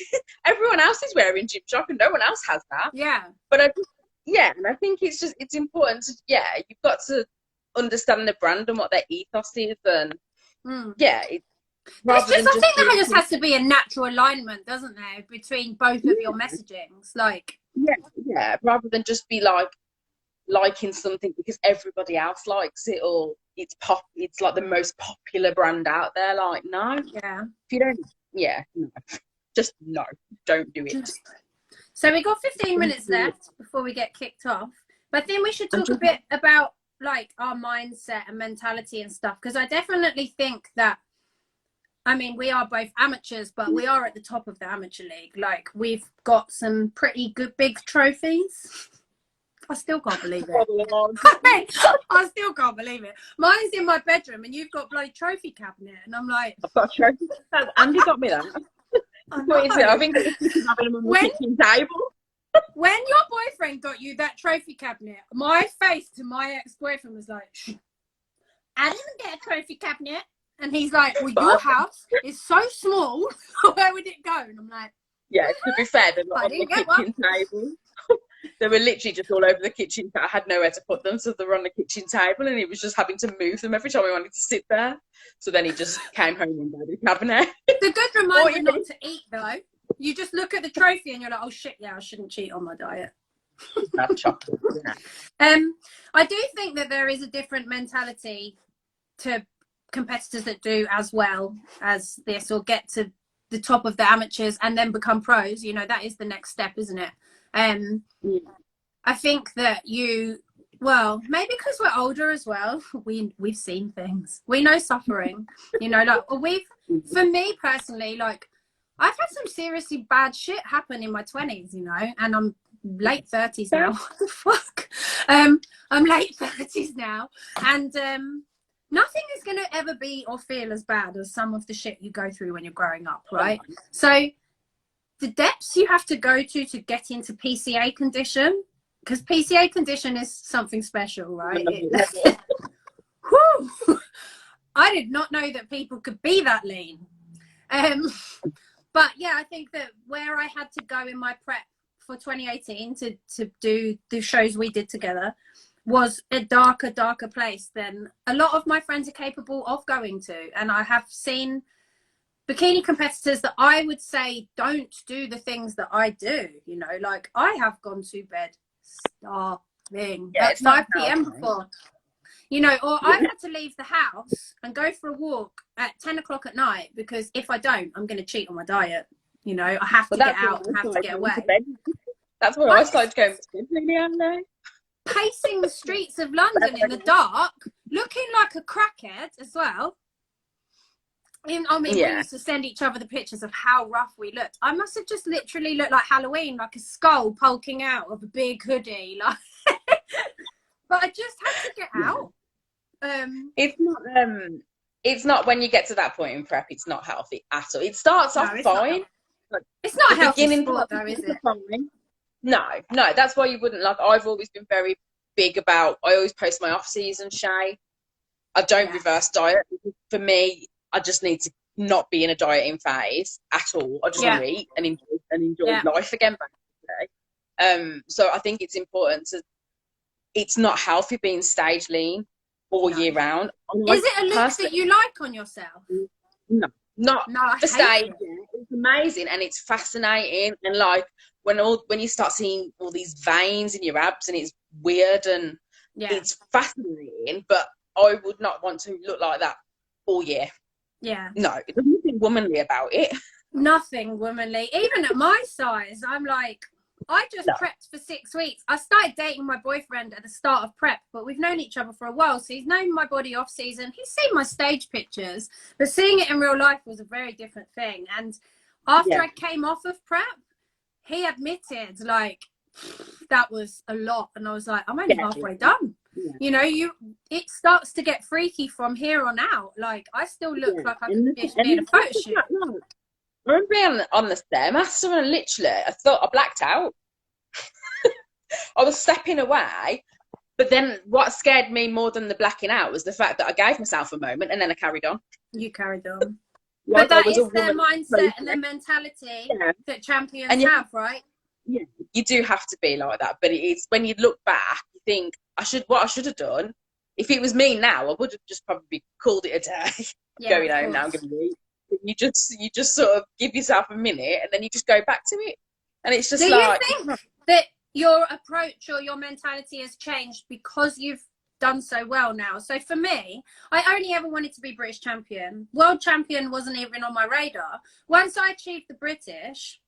Everyone else is wearing Gymshark, and no one else has that.
Yeah.
But and I think it's important to, you've got to understand the brand and what their ethos is, and I think
there just has to be a natural alignment, doesn't there, between both of your messagings, like
rather than just be like liking something because everybody else likes it, or it's like the most popular brand out there. Like, no, if you don't, no, just no, don't do it.
So we got 15 minutes left before we get kicked off, but I think we should talk a bit about like our mindset and mentality and stuff, because I definitely think that, I mean, we are both amateurs, but we are at the top of the amateur league. Like, we've got some pretty good big trophies. I still can't believe it. I still can't believe it. Mine's in my bedroom, and you've got bloody trophy cabinet, and I'm like,
I've got a trophy. Andy got me that. I think it's having them on the kitchen table.
When your boyfriend got you that trophy cabinet, my face to my ex-boyfriend was like, I didn't get a trophy cabinet. And he's like, well, your house is so small. Where would it go? And I'm like,
to be fair, they're not on the kitchen table. They were literally just all over the kitchen. I had nowhere to put them, so they were on the kitchen table, and he was just having to move them every time he wanted to sit there. So then he just came home and got his cabinet.
The good reminder not to eat, though. You just look at the trophy and you're like, oh shit, I shouldn't cheat on my diet.
That's chocolate.
I do think that there is a different mentality to competitors that do as well as this, or get to the top of the amateurs and then become pros. You know, that is the next step, isn't it? I think that well, maybe because we're older as well, we've seen things. We know suffering, you know, like for me personally, like I've had some seriously bad shit happen in my 20s, you know, and I'm late 30s now. What the fuck? I'm late 30s now, and nothing is going to ever be or feel as bad as some of the shit you go through when you're growing up, right? So the depths you have to go to get into PCA condition, because PCA condition is something special, right? Whew, I did not know that people could be that lean. But yeah, I think that where I had to go in my prep for 2018 to do the shows we did together was a darker place than a lot of my friends are capable of going to. And I have seen bikini competitors that I would say don't do the things that I do, you know, like I have gone to bed starving at 5 p.m. before, you know, or I've had to leave the house and go for a walk at 10 o'clock at night because if I don't, I'm going to cheat on my diet. You know, I have to get out and have to get away.
That's where I started going to bed,
pacing the streets of London in the dark, looking like a crackhead as well. We used to send each other the pictures of how rough we looked. I must have just literally looked like Halloween, like a skull poking out of a big hoodie. Like, but I just had to get out.
It's not when you get to that point in prep, it's not healthy at all. It starts off fine.
It's not a healthy sport though, is it?
No, that's why you wouldn't. Like, I've always been very big about, I always post my off-season shape. I don't reverse diet. For me, I just need to not be in a dieting phase at all. I just want to eat and enjoy life again, basically. So I think it's important it's not healthy being stage lean all year round.
Is it a look that you like on yourself?
No, not the stage. It's amazing and it's fascinating, and like when you start seeing all these veins in your abs, and it's weird and it's fascinating, but I would not want to look like that all year.
Yeah.
No, there's nothing womanly about it.
Nothing womanly. Even at my size, I'm like, I just prepped for 6 weeks. I started dating my boyfriend at the start of prep, but we've known each other for a while, so he's known my body off season. He's seen my stage pictures, but seeing it in real life was a very different thing. And after I came off of prep, he admitted, like, that was a lot. And I was like, I'm only halfway done. Yeah. You know, it starts to get freaky from here on out. Like, I still look like I could be in a photo shoot.
I remember being on the Stairmaster and literally, I thought I blacked out. I was stepping away, but then what scared me more than the blacking out was the fact that I gave myself a moment and then I carried on.
You carried on. But that is their mindset and their mentality that champions have, right?
Yeah, you do have to be like that. But it's when you look back, you think, what I should have done. If it was me now, I would have just probably called it a day. Going home now, I'm going to eat. You just sort of give yourself a minute and then you just go back to it. And it's just
Do you think that your approach or your mentality has changed because you've done so well now? So for me, I only ever wanted to be British champion. World champion wasn't even on my radar. Once I achieved the British,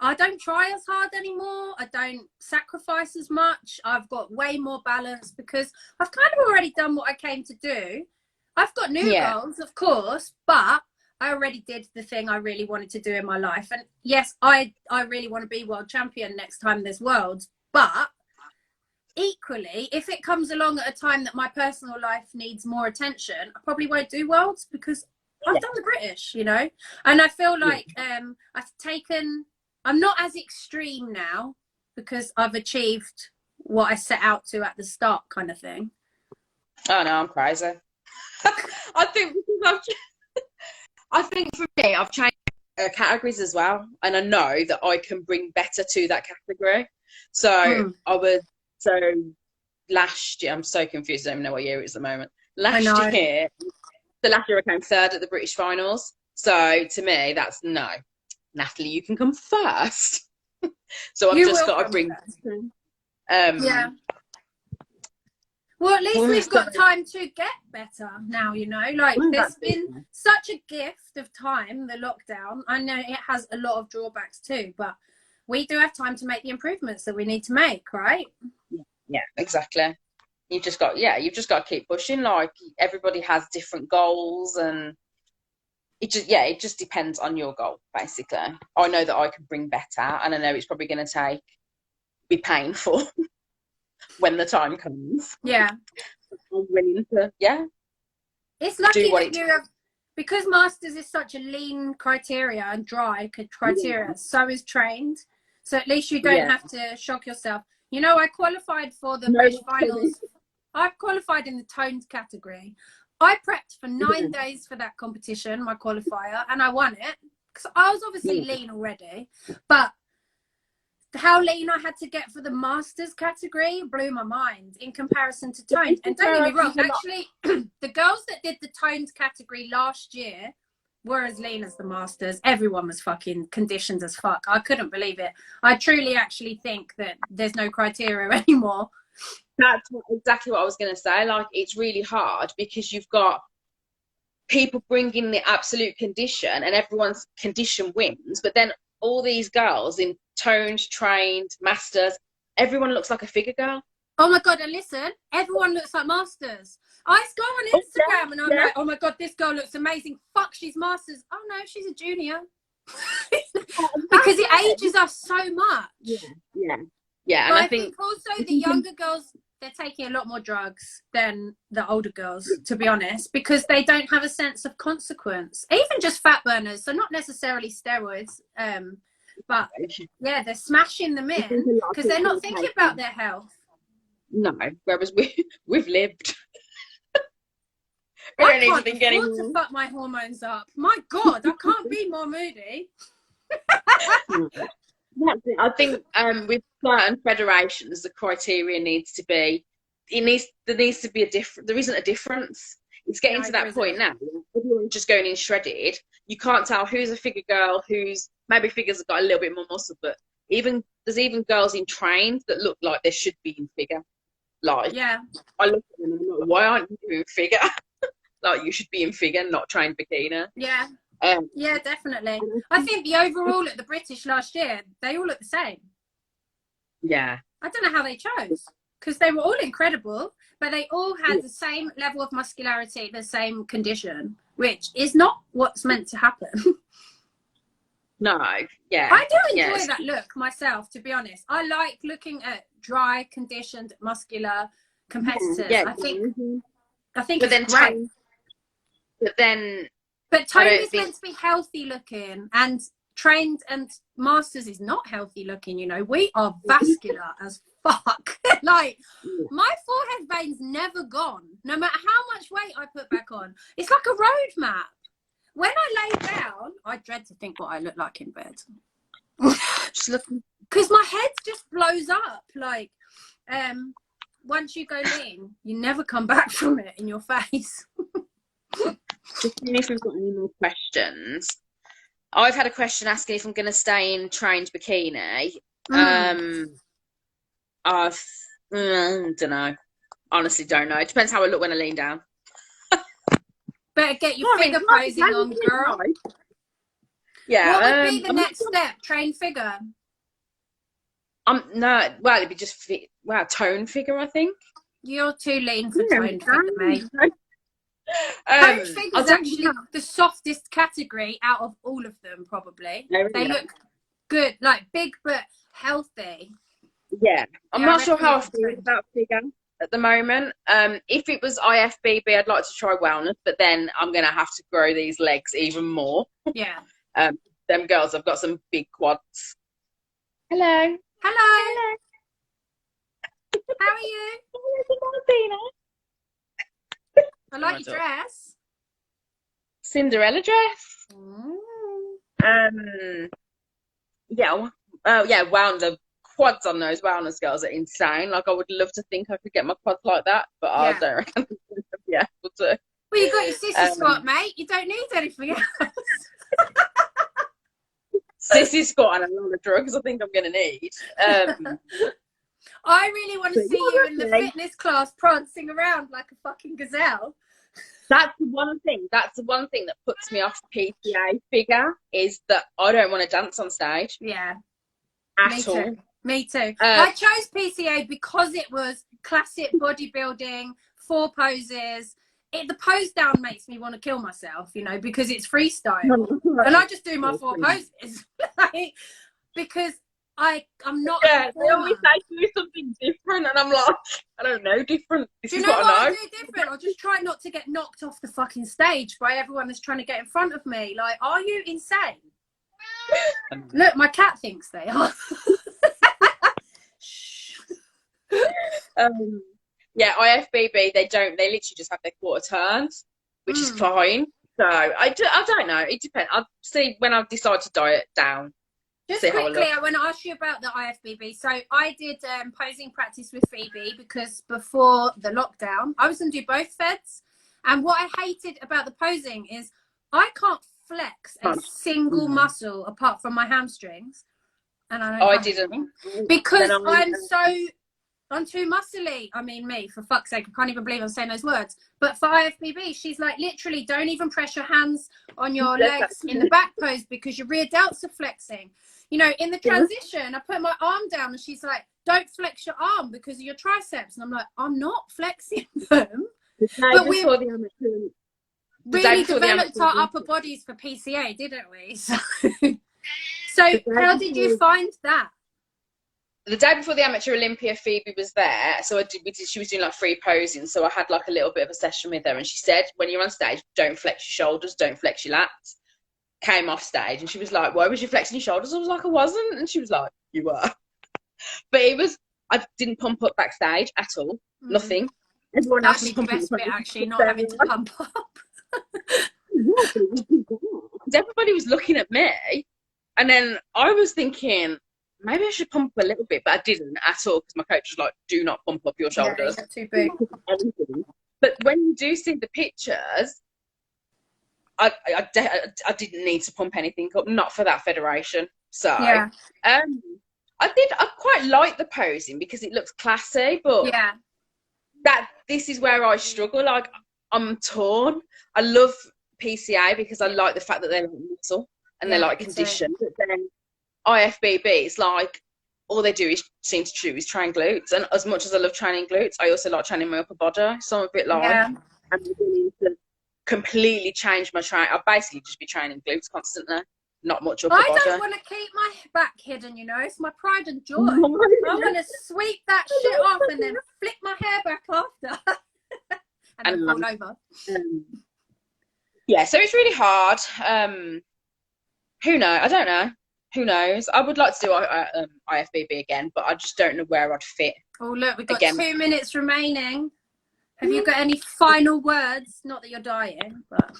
I don't try as hard anymore. I don't sacrifice as much. I've got way more balance because I've kind of already done what I came to do. I've got new goals, of course, but I already did the thing I really wanted to do in my life. And yes, I really want to be world champion next time there's worlds. But equally, if it comes along at a time that my personal life needs more attention, I probably won't do worlds because I've done the British, you know. And I feel like I'm not as extreme now because I've achieved what I set out to at the start, kind of thing.
Oh no, I'm crazy. I think for me, I've changed categories as well, and I know that I can bring better to that category. So last year, I'm so confused. I don't even know what year it is at the moment. Last year I came third at the British finals. So to me, that's no. Natalie, you can come first. So I've just got to bring.
Well, at least we've got time to get better now, you know. Like, there's been such a gift of time, the lockdown. I know it has a lot of drawbacks too, but we do have time to make the improvements that we need to make, right?
Yeah, exactly. You've just got to keep pushing. Like, everybody has different goals, and it just depends on your goal, basically. I know that I can bring better, and I know it's probably going to be painful when the time comes.
Yeah.
I'm willing to,
It's lucky that you have, because Masters is such a lean criteria and dry criteria, so is trained. So at least you don't have to shock yourself. You know, I qualified for the British finals. I qualified in the toned category. I prepped for 9 days for that competition, my qualifier, and I won it. Because I was obviously lean already. But how lean I had to get for the Masters category blew my mind in comparison to toned. And don't get me wrong, actually, the girls that did the toned category last year were as lean as the Masters. Everyone was fucking conditioned as fuck. I couldn't believe it. I truly actually think that there's no criteria anymore.
That's exactly what I was going to say. Like, it's really hard because you've got people bringing the absolute condition, and everyone's condition wins. But then all these girls in toned, trained, Masters, everyone looks like a figure girl.
Oh my God, and listen, everyone looks like Masters. I go on Instagram and I'm like, oh my God, this girl looks amazing. Fuck, she's Masters. Oh no, she's a junior. Because it ages us so much.
Yeah.
But I think also the younger girls, they're taking a lot more drugs than the older girls, to be honest, because they don't have a sense of consequence. Even just fat burners, so not necessarily steroids, but yeah, they're smashing them in because they're not thinking about their health.
No, whereas we've lived.
I can't afford to fuck my hormones up. My God, I can't be more moody.
That's it. I think with certain federations, the criteria needs to be. There needs to be a difference. There isn't a difference. It's getting to that point now. Everyone's just going in shredded. You can't tell who's a figure girl, who's maybe figures have got a little bit more muscle, but there's even girls in trained that look like they should be in figure. Like, I look at them and I'm like, why aren't you in figure? Like, you should be in figure, not trained bikini.
Yeah. Yeah, definitely. I think the overall at the British last year, they all look the same.
Yeah.
I don't know how they chose, because they were all incredible, but they all had the same level of muscularity, the same condition, which is not what's meant to happen.
No, yeah.
I do enjoy that look myself, to be honest. I like looking at dry, conditioned, muscular competitors.
Yeah,
I think
but
it's great. But tone is meant to be healthy looking, and trained and Masters is not healthy looking, you know. We are vascular as fuck. Like, my forehead veins never gone, no matter how much weight I put back on. It's like a road map. When I lay down, I dread to think what I look like in bed. Just looking, because my head just blows up. Like, once you go lean, you never come back from it in your face.
Just seeing if we've got any more questions. I've had a question asking if I'm going to stay in trained bikini. I don't know. Honestly, don't know. It depends how I look when I lean down.
Better get your figure posing on, girl.
Yeah.
What would be the next step? Train figure?
No. Well, it'd be just tone figure, I think.
You're too lean for tone figure, mate. Tone figure is actually the softest category out of all of them, probably. They look good, like big but healthy.
Yeah. I'm not sure how I feel about figure at the moment. If it was IFBB, I'd like to try wellness, but then I'm going to have to grow these legs even more.
Yeah.
Them girls, I've got some big quads. Hello.
Hello. How are you? I like your dress.
Cinderella dress. Wow, the quads on those wellness girls are insane. Like, I would love to think I could get my quads like that, but I don't reckon I'm going to be able to.
Well, you got your sissy squat, mate. You don't need anything else.
Sissy squat and a lot of drugs I think I'm going to need.
I really want to see you in the fitness class prancing around like a fucking gazelle.
That's the one thing that puts me off PCA figure, is that I don't want to dance on stage.
Yeah.
at all.
Me too. I chose PCA because it was classic bodybuilding, 4 poses. The pose down makes me want to kill myself, you know, because it's freestyle. And I just do my 4 poses. Like, because I'm not.
Yeah, they always say do something different, and I'm like, I don't know, different. This is what I know.
I do different. I'll just try not to get knocked off the fucking stage by everyone that's trying to get in front of me. Like, are you insane? Look, my cat thinks they are.
Yeah, IFBB, they literally just have their quarter turns, which is fine. So I don't know. It depends. I'll see when I decide to diet down.
Just quickly, I want to ask you about the IFBB. So I did posing practice with Phoebe because before the lockdown, I was going to do both feds. And what I hated about the posing is I can't flex a single muscle apart from my hamstrings. And I
didn't.
Because I'm too muscly. I mean, me, for fuck's sake, I can't even believe I'm saying those words. But for IFBB, she's like, literally, don't even press your hands on your legs in the back pose because your rear delts are flexing. You know, in the transition, I put my arm down and she's like, don't flex your arm because of your triceps. And I'm like, I'm not flexing them. But we really developed our upper bodies for PCA, didn't we? So how did you find that?
The day before the Amateur Olympia, Phoebe was there, so she was doing like free posing, so I had like a little bit of a session with her, and she said, when you're on stage, don't flex your shoulders, don't flex your lats. Came off stage, and she was like, why was you flexing your shoulders? I was like, I wasn't, and she was like, you were. But I didn't pump up backstage at all, nothing. Everyone else was pumping
up. Actually, not having to pump up.
Everybody was looking at me, and then I was thinking, maybe I should pump up a little bit, but I didn't at all because my coach was like, do not pump up your shoulders.
Yeah, too big.
But when you do see the pictures, I didn't need to pump anything up, not for that federation. So
yeah.
I quite like the posing because it looks classy, but this is where I struggle. Like, I'm torn. I love PCA because I like the fact that they're like muscle and they're like conditioned. But then IFBB, it's like all they do seem to do is train glutes, and as much as I love training glutes, I also like training my upper body. So I'm a bit like, I'm beginning to completely change my train. I'll basically just be training glutes constantly, not much upper body.
I don't want to keep my back hidden, you know. It's my pride and joy. I'm going to sweep that shit off and then flip my hair back after and then fall over.
Yeah, so it's really hard. Who knows? I don't know. Who knows? I would like to do IFBB again, but I just don't know where I'd fit.
Oh, look, we've got 2 minutes remaining. Have you got any final words? Not that you're dying, but...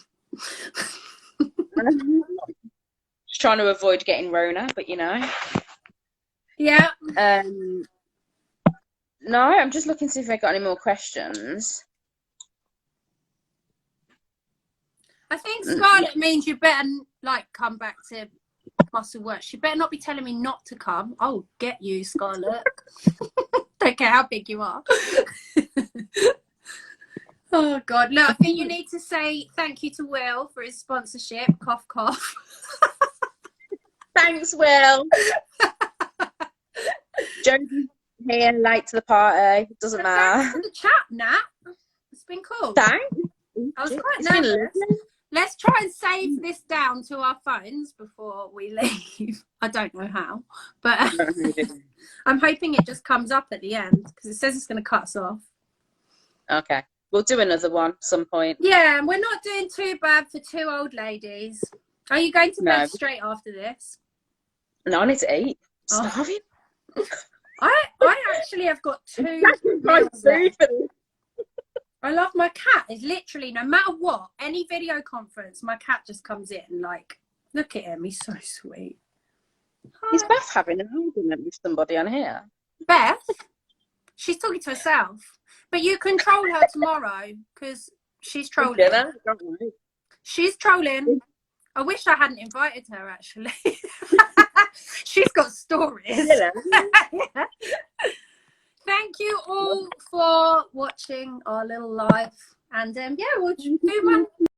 Just trying to avoid getting Rona, but you know.
Yeah.
No, I'm just looking to see if I got any more questions.
I think Scarlett means you better, like, come back to muscle work. She better not be telling me not to come. I'll get you, Scarlett. Don't care how big you are. Oh, God. Look, I think you need to say thank you to Will for his sponsorship. Cough, cough.
Thanks, Will. Jodie's here, late to the party. Doesn't matter.
Thanks for the chat, Nat. It's been cool.
Thanks.
I was quite nervous. Let's try and save this down to our phones before we leave. I don't know how, but I'm hoping it just comes up at the end because it says it's going to cut us off.
Okay. We'll do another one at some point. Yeah,
and we're not doing too bad for 2 old ladies. Are you going to bed straight after this?
No, I need to eat. Starving.
I actually have got 2 meals left. I love my cat. It's literally, no matter what, any video conference, my cat just comes in, like, look at him. He's so sweet. Hi.
Is Beth having an argument with somebody on here?
Beth? She's talking to herself. But you control her tomorrow because she's trolling. She's trolling. I wish I hadn't invited her, actually. She's got stories. Yeah. Thank you all for watching our little live. And, yeah, we'll do one.